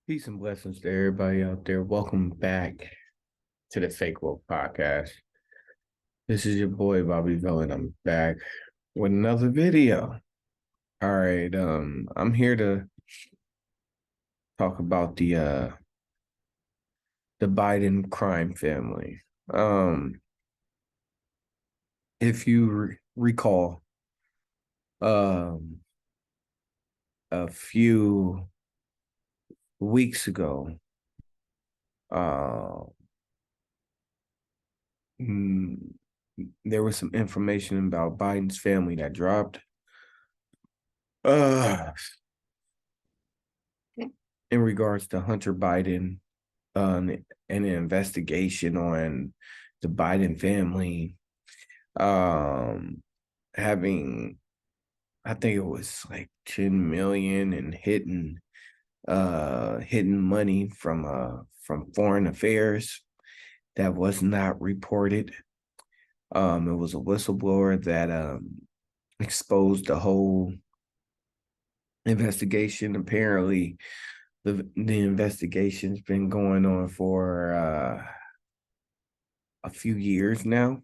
Peace and blessings to everybody out there. Welcome back to the Fake Woke Podcast. This is your boy BobbyVILN. I'm back with another video. All right, I'm here to talk about the Biden crime family. Um, if you recall, um, a few weeks ago, uh, mm, there was some information about Biden's family that dropped. Uh, in regards to Hunter Biden, and an investigation on the Biden family, um, having, I think it was like 10 million and hidden money from foreign affairs that was not reported. It was a whistleblower that exposed the whole investigation. Apparently, the investigation's been going on for a few years now.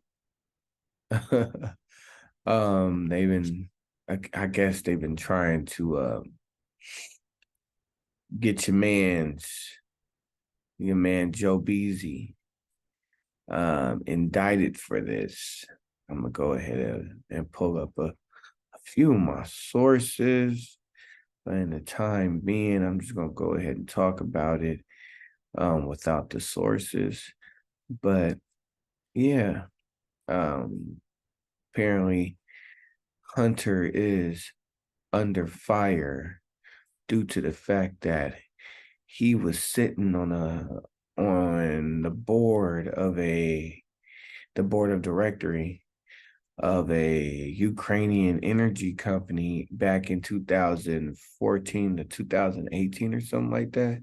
They've been, I guess they've been trying to get your man Joe Beasy indicted for this. I'm gonna go ahead and pull up a few of my sources. But in the time being, I'm just gonna go ahead and talk about it without the sources. But yeah, apparently Hunter is under fire due to the fact that he was sitting on the board of directory of a Ukrainian energy company back in 2014 to 2018 or something like that.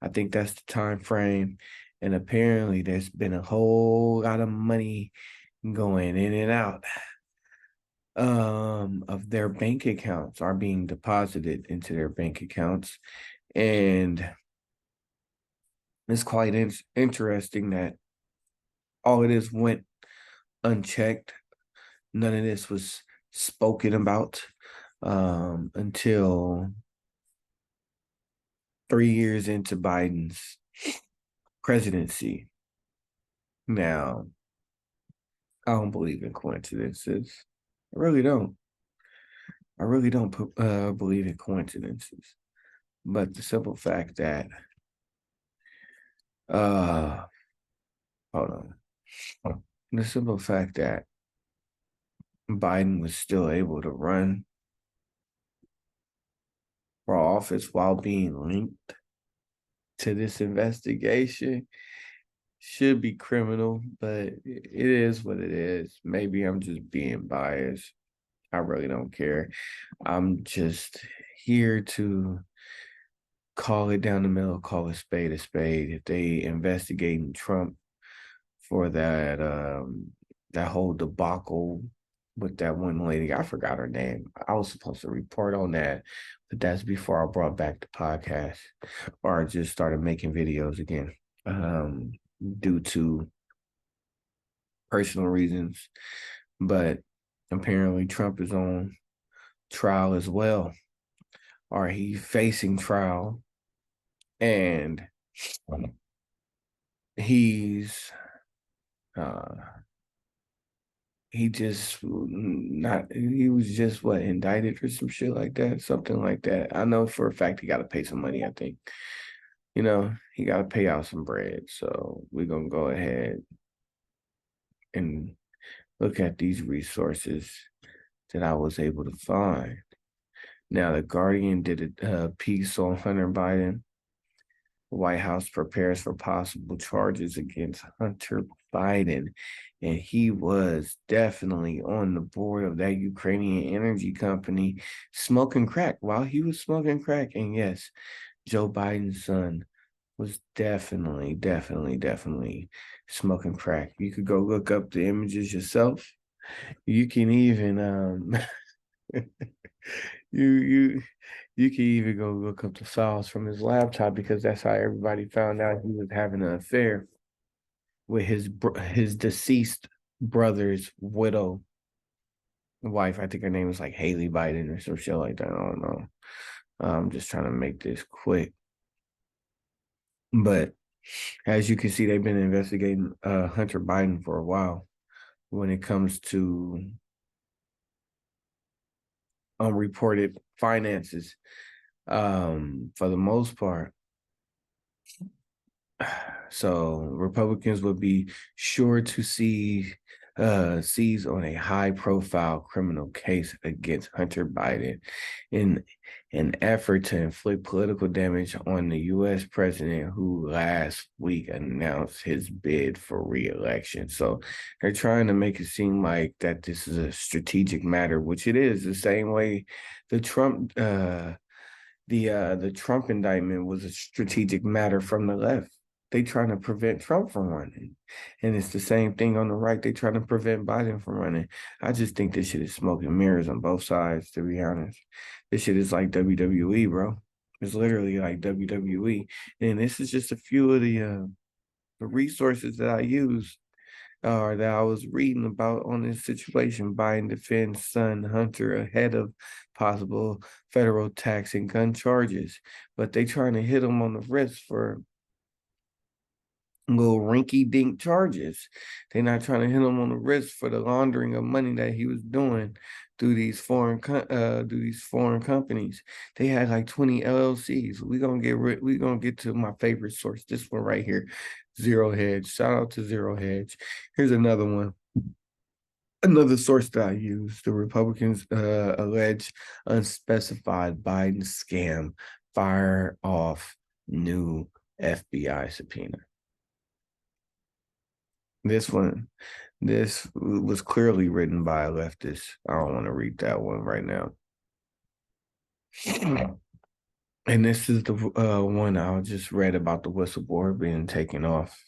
I think that's the time frame. And apparently there's been a whole lot of money going in and out of their bank accounts, are being deposited into their bank accounts. And it's quite interesting that all of this went unchecked. None of this was spoken about until 3 years into Biden's presidency. Now, I don't believe in coincidences. I really don't. I really don't believe in coincidences. But the simple fact that, uh, hold on. The simple fact that Biden was still able to run for office while being linked to this investigation should be criminal, but it is what it is. Maybe I'm just being biased. I really don't care. I'm just here to call it down the middle, call a spade a spade. If they investigating Trump for that whole debacle with that one lady, I forgot her name. I was supposed to report on that, but that's before I brought back the podcast or I just started making videos again. Due to personal reasons. But apparently Trump is on trial as well, or he's facing trial, and he's uh he was just what, indicted or some shit like that, something like that. I know for a fact he got to pay some money. I think, he got to pay out some bread. So we're gonna go ahead and look at these resources that I was able to find. Now, The Guardian did a piece on Hunter Biden. The White House prepares for possible charges against Hunter Biden. And he was definitely on the board of that Ukrainian energy company smoking crack while he was smoking crack. And yes, Joe Biden's son was definitely smoking crack. You could go look up the images yourself. You can even you You can even go look up the files from his laptop because that's how everybody found out he was having an affair with his deceased brother's widow wife. I think her name was like Haley Biden or some shit like that. I don't know. I'm just trying to make this quick. But as you can see, they've been investigating Hunter Biden for a while when it comes to unreported finances. For the most part, so Republicans would be sure to seize on a high-profile criminal case against Hunter Biden in an effort to inflict political damage on the U.S. president who last week announced his bid for re-election. So they're trying to make it seem like that this is a strategic matter, which it is, the same way the the Trump indictment was a strategic matter from the left. They trying to prevent Trump from running. And it's the same thing on the right. They trying to prevent Biden from running. I just think this shit is smoke and mirrors on both sides, to be honest. This shit is like WWE, bro. It's literally like WWE. And this is just a few of the resources that I use or that I was reading about on this situation. Biden defends son Hunter ahead of possible federal tax and gun charges. But they trying to hit him on the wrist for little rinky dink charges. They're not trying to hit him on the wrist for the laundering of money that he was doing through these foreign companies. They had like 20 LLCs. We're gonna get to my favorite source. This one right here, Zero Hedge. Shout out to Zero Hedge. Here's another one. Another source that I use: the Republicans allege unspecified Biden scam fire off new FBI subpoena. This one, this was clearly written by a leftist. I don't want to read that one right now. And this is the one I just read about the whistleblower being taken off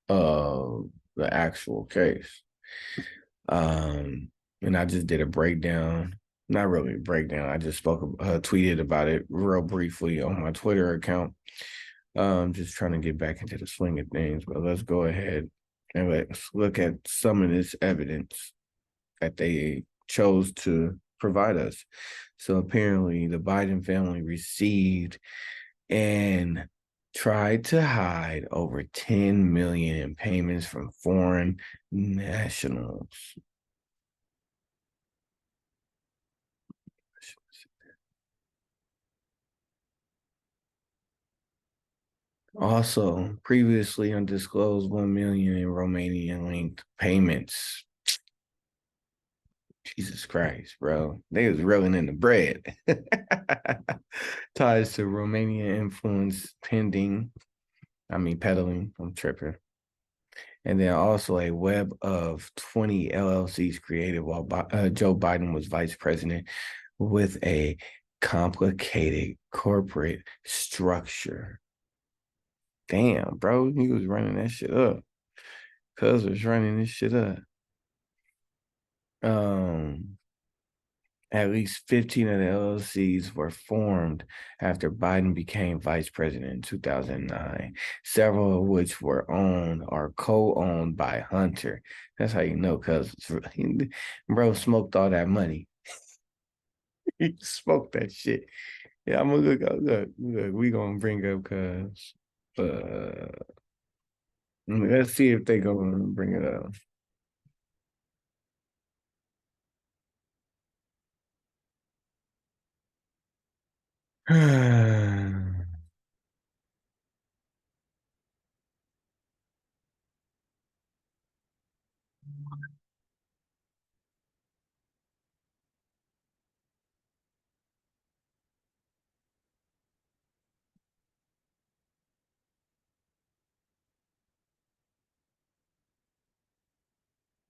the actual case. And I just did a breakdown, not really a breakdown. I just tweeted about it real briefly on my Twitter account. Just trying to get back into the swing of things, but let's go ahead and let's look at some of this evidence that they chose to provide us. So apparently the Biden family received and tried to hide over 10 million in payments from foreign nationals. Also, previously undisclosed 1 million in Romanian linked payments. Jesus Christ, bro. They was rolling in the bread. Ties to Romanian influence peddling. I'm tripping. And then also a web of 20 LLCs created while Joe Biden was vice president with a complicated corporate structure. Damn, bro, he was running that shit up. Cuz was running this shit up. At least 15 of the LLCs were formed after Biden became vice president in 2009, several of which were owned or co-owned by Hunter. That's how you know, cuz bro smoked all that money. He smoked that shit. Yeah, I'm gonna look. We gonna bring up cuz let's see if they gonna bring it up.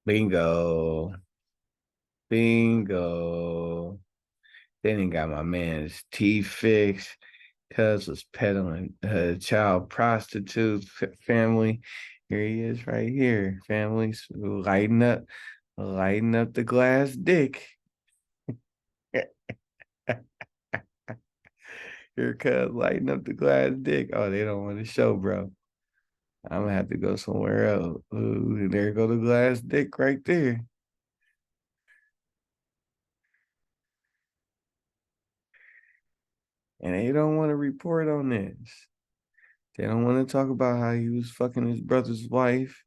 Bingo. Bingo. Then he got my man's teeth fixed. Cuz was peddling child prostitute family. Here he is right here. Families lighting up the glass dick. Here cuz lighting up the glass dick. Oh, they don't want to show, bro. I'm gonna have to go somewhere else. Ooh, there go the glass dick right there. And they don't want to report on this. They don't want to talk about how he was fucking his brother's wife.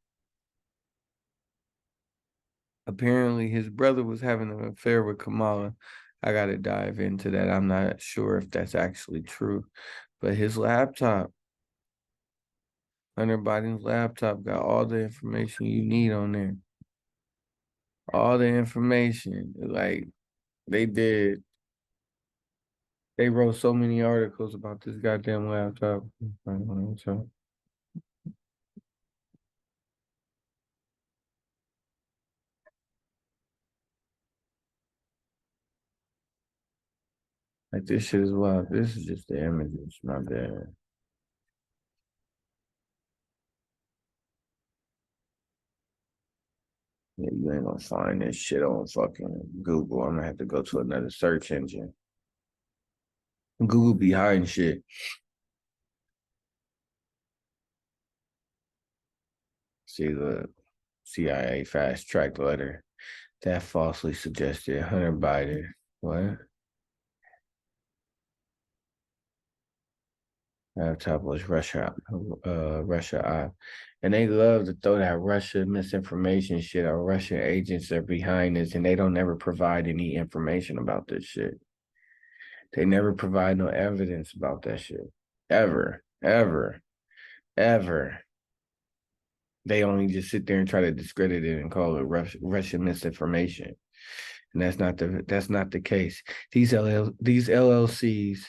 Apparently, his brother was having an affair with Kamala. I got to dive into that. I'm not sure if that's actually true. But his laptop, Hunter Biden's laptop, got all the information you need on there. All the information. Like, they did. They wrote so many articles about this goddamn laptop. Like, this shit is wild. This is just the images. My bad. Yeah, you ain't gonna find this shit on fucking Google. I'm gonna have to go to another search engine. Google be hiding shit. See the CIA fast track letter that falsely suggested Hunter Biden. What? Laptop was Russia. And they love to throw that Russia misinformation shit. Our Russian agents are behind this, and they don't ever provide any information about this shit. They never provide no evidence about that shit. Ever, ever, ever. They only just sit there and try to discredit it and call it Russian misinformation. And that's not the case. These LLCs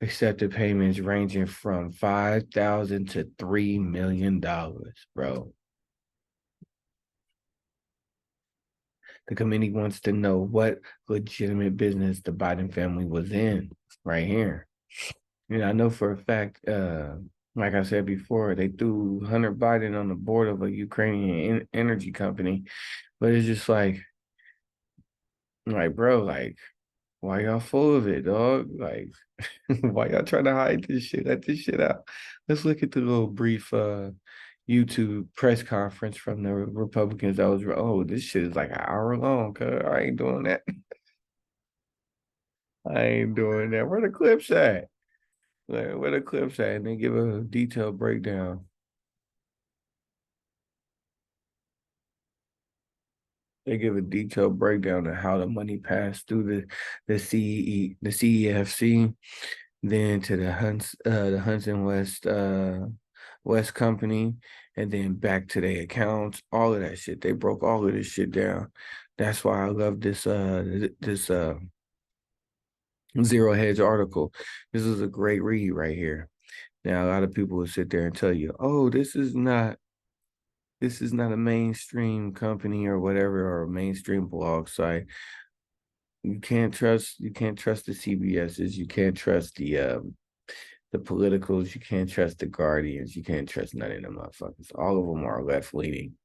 accepted payments ranging from $5,000 to $3 million, bro. The committee wants to know what legitimate business the Biden family was in right here. I know for a fact, like I said before, they threw Hunter Biden on the board of a Ukrainian energy company, but it's just like, bro, like, why y'all full of it, dog? Like, why y'all trying to hide this shit? Let this shit out. Let's look at the little brief YouTube press conference from the Republicans that was, oh, this shit is like an hour long, cuz I ain't doing that. I ain't doing that. Where the clips at? Like, where the clips at? And they give a detailed breakdown. They give a detailed breakdown of how the money passed through the CEFC, then to the Hunts West Company, and then back to their accounts. All of that shit. They broke all of this shit down. That's why I love this Zero Hedge article. This is a great read right here. Now a lot of people will sit there and tell you, "Oh, this is not a mainstream company or whatever, or a mainstream blog site." You can't trust the CBSs, you can't trust the politicals, you can't trust the Guardians, you can't trust none of them motherfuckers. All of them are left leaning.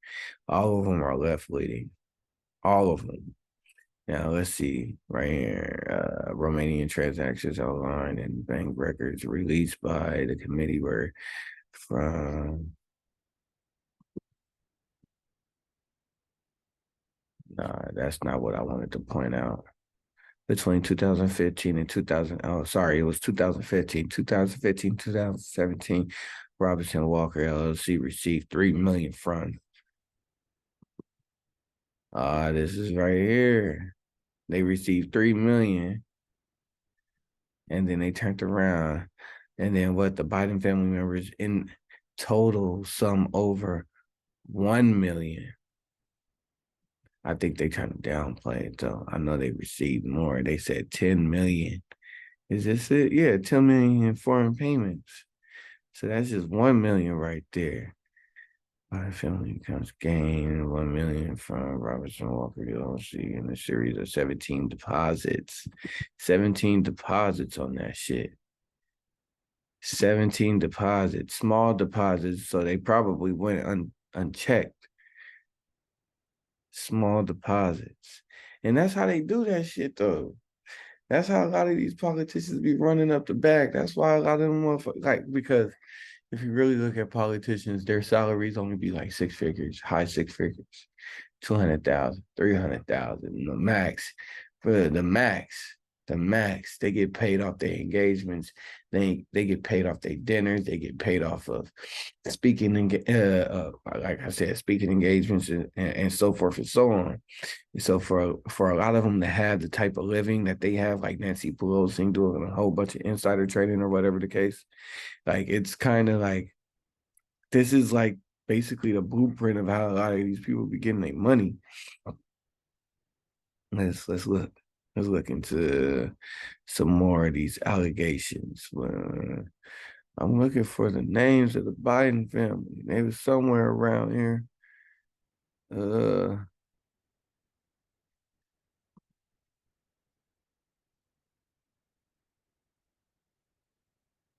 All of them are left leaning. All of them. Now let's see right here. Romanian transactions outlined and bank records released by the committee were from. Nah, that's not what I wanted to point out. Between 2015 and 2000, oh, sorry, it was 2015, 2017, Robinson Walker LLC received $3 million from. This is right here. They received $3 million, and then they turned around, and then what? The Biden family members in total sum over $1 million. I think they trying to downplay it though. I know they received more. They said 10 million. Is this it? Yeah, 10 million in foreign payments. So that's just 1 million right there. My family comes gain 1 million from Robertson Walker LLC in a series of 17 deposits. 17 deposits on that shit. 17 deposits, small deposits, so they probably went unchecked. Small deposits. And that's how they do that shit though. That's how a lot of these politicians be running up the bag. That's why a lot of them motherfuckers, like, because if you really look at politicians, their salaries only be like six figures, high six figures, 200,000, 300,000, the max. For the max, they get paid off their engagements. They get paid off their dinners. They get paid off of speaking like I said, speaking engagements and so forth and so on. So for a lot of them to have the type of living that they have, like Nancy Pelosi doing a whole bunch of insider trading or whatever the case, like it's kind of like this is like basically the blueprint of how a lot of these people be getting their money. Let's look. Let's look into some more of these allegations. I'm looking for the names of the Biden family. They was somewhere around here. Uh,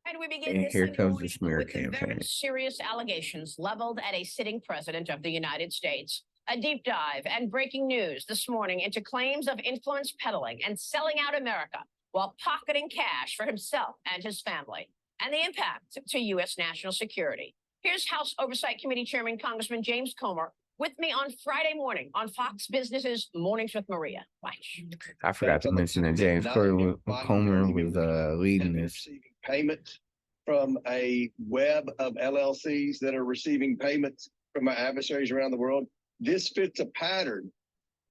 And we begin and this here comes the morning smear with the very campaign. serious allegations leveled at a sitting president of the United States. A deep dive and breaking news this morning into claims of influence peddling and selling out America while pocketing cash for himself and his family, and the impact to U.S. national security. Here's House Oversight Committee Chairman Congressman James Comer with me on Friday morning on Fox Business's Mornings with Maria. Watch. I forgot to mention that James Comer was leading this. Payments from a web of LLCs that are receiving payments from our adversaries around the world. This fits a pattern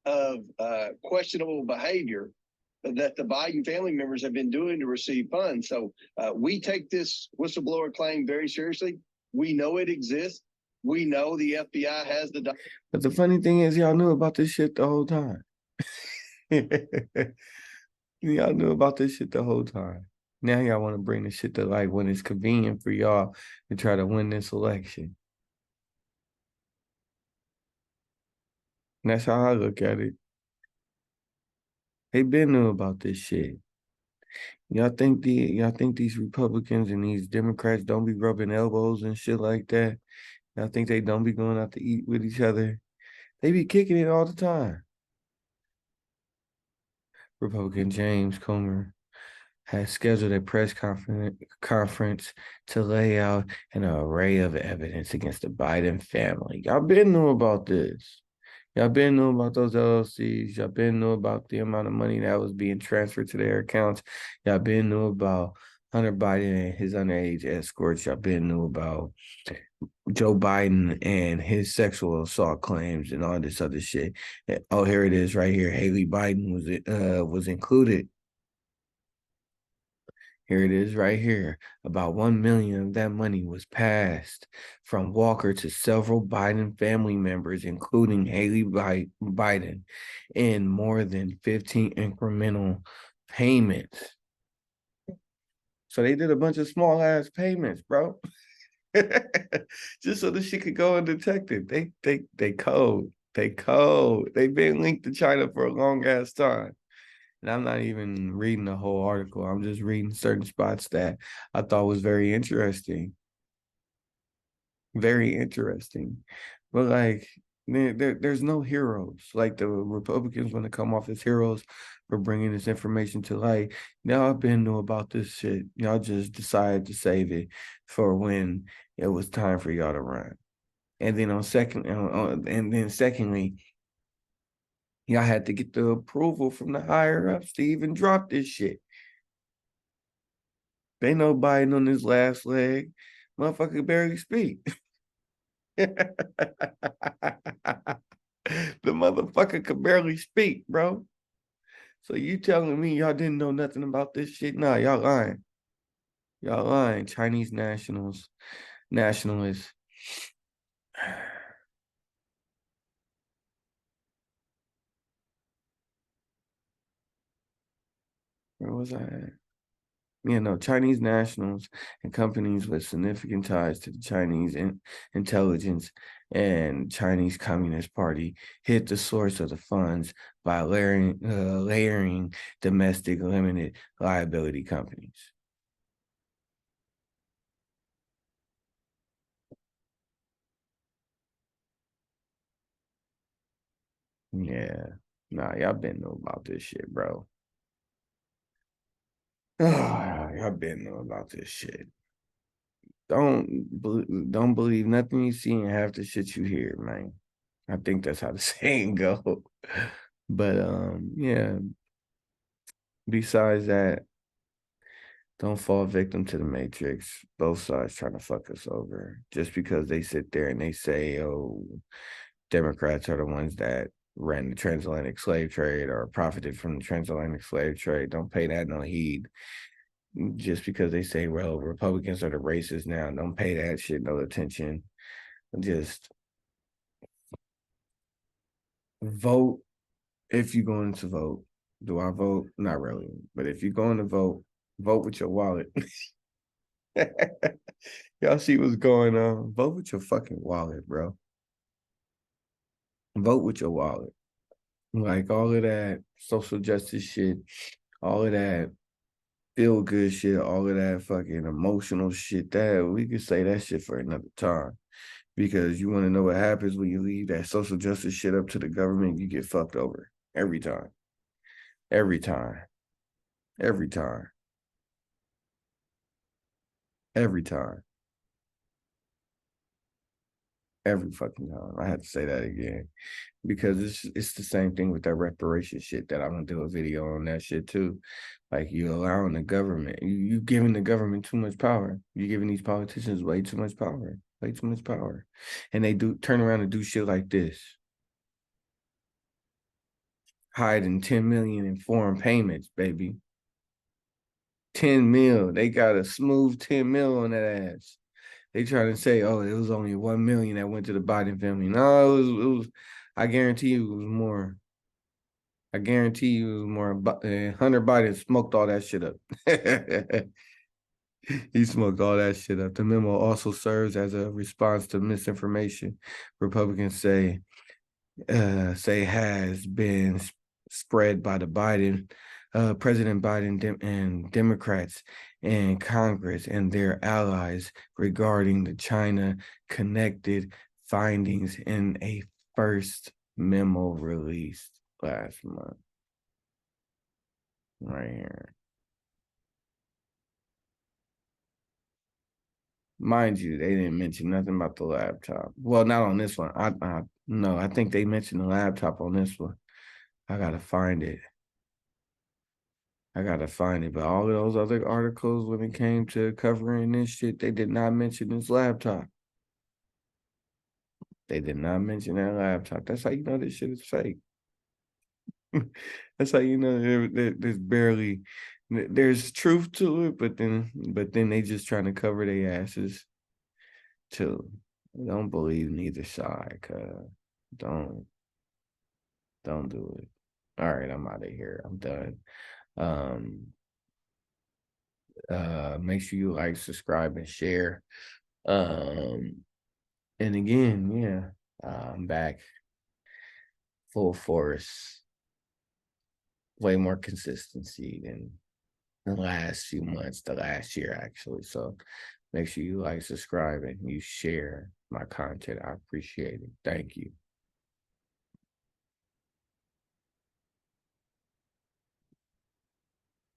of questionable behavior that the Biden family members have been doing to receive funds. So we take this whistleblower claim very seriously. We know it exists. We know the FBI has the. But the funny thing is, y'all knew about this shit the whole time. Y'all knew about this shit the whole time. Now y'all want to bring this shit to light when it's convenient for y'all to try to win this election. And that's how I look at it. They been knew about this shit. Y'all think these Republicans and these Democrats don't be rubbing elbows and shit like that? Y'all think they don't be going out to eat with each other? They be kicking it all the time. Republican James Comer has scheduled a press conference to lay out an array of evidence against the Biden family. Y'all been knew about this. Y'all been knew about those LLCs. Y'all been knew about the amount of money that was being transferred to their accounts. Y'all been knew about Hunter Biden and his underage escorts. Y'all been knew about Joe Biden and his sexual assault claims and all this other shit. Oh, here it is right here. Haley Biden was included. Here it is right here. About 1 million of that money was passed from Walker to several Biden family members, including Haley Biden, in more than 15 incremental payments. So they did a bunch of small ass payments, bro. Just so the shit could go undetected. They code. They code. They've been linked to China for a long ass time. And I'm not even reading the whole article. I'm just reading certain spots that I thought was very interesting. Very interesting. But like there's no heroes. Like the Republicans want to come off as heroes for bringing this information to light. Y'all been knew about this shit. Y'all just decided to save it for when it was time for y'all to run. And then secondly, y'all had to get the approval from the higher ups to even drop this shit. They know Biden on his last leg. Motherfucker could barely speak. The motherfucker could barely speak, bro. So you telling me y'all didn't know nothing about this shit? Nah, y'all lying. Y'all lying. Chinese nationalists. Where was I at? Chinese nationals and companies with significant ties to the Chinese intelligence and Chinese Communist Party hit the source of the funds by layering domestic limited liability companies. Yeah. Nah, y'all been know about this shit, bro. I've been know about this shit. Don't believe nothing you see and half the shit you hear, man. I think that's how the saying go. But yeah. Besides that, don't fall victim to the matrix. Both sides trying to fuck us over. Just because they sit there and they say, oh, Democrats are the ones that ran the transatlantic slave trade or profited from the transatlantic slave trade. Don't pay that no heed. Just because they say, well, Republicans are the racists now, don't pay that shit no attention. Just vote if you're going to vote. Do I vote? Not really. But if you're going to vote, vote with your wallet. Y'all see what's going on? Vote with your fucking wallet, bro. Vote with your wallet. Like all of that social justice shit, all of that feel good shit, all of that fucking emotional shit, that we could say that shit for another time. Because you want to know what happens when you leave that social justice shit up to the government, you get fucked over every time. Every time. Every time. Every time. Every fucking time. I had to say that again. Because it's the same thing with that reparation shit that I'm gonna do a video on that shit too. Like you allowing the government, you giving the government too much power. You giving these politicians way too much power. Way too much power. And they do turn around and do shit like this. Hiding 10 million in foreign payments, baby. 10 mil. They got a smooth 10 mil on that ass. They trying to say, oh, it was only 1 million that went to the Biden family. No, it was I guarantee you it was more. I guarantee you it was more. Hunter Biden smoked all that shit up. He smoked all that shit up. The memo also serves as a response to misinformation Republicans say has been spread by the President Biden and Democrats in Congress and their allies regarding the China connected findings in a first memo released last month. Right here. Mind you, they didn't mention nothing about the laptop. Well, not on this one. No, I think they mentioned the laptop on this one. I gotta find it. But all of those other articles, when it came to covering this shit, they did not mention this laptop. They did not mention that laptop. That's how you know this shit is fake. That's how you know there's barely there's truth to it, but then they just trying to cover their asses too. Don't believe neither side, cuz don't do it. All right, I'm out of here. I'm done. Make sure you like, subscribe, and share. And again, yeah, I'm back full force, way more consistency than the last few months, the last year actually. So make sure you like, subscribe, and you share my content. I appreciate it. Thank you.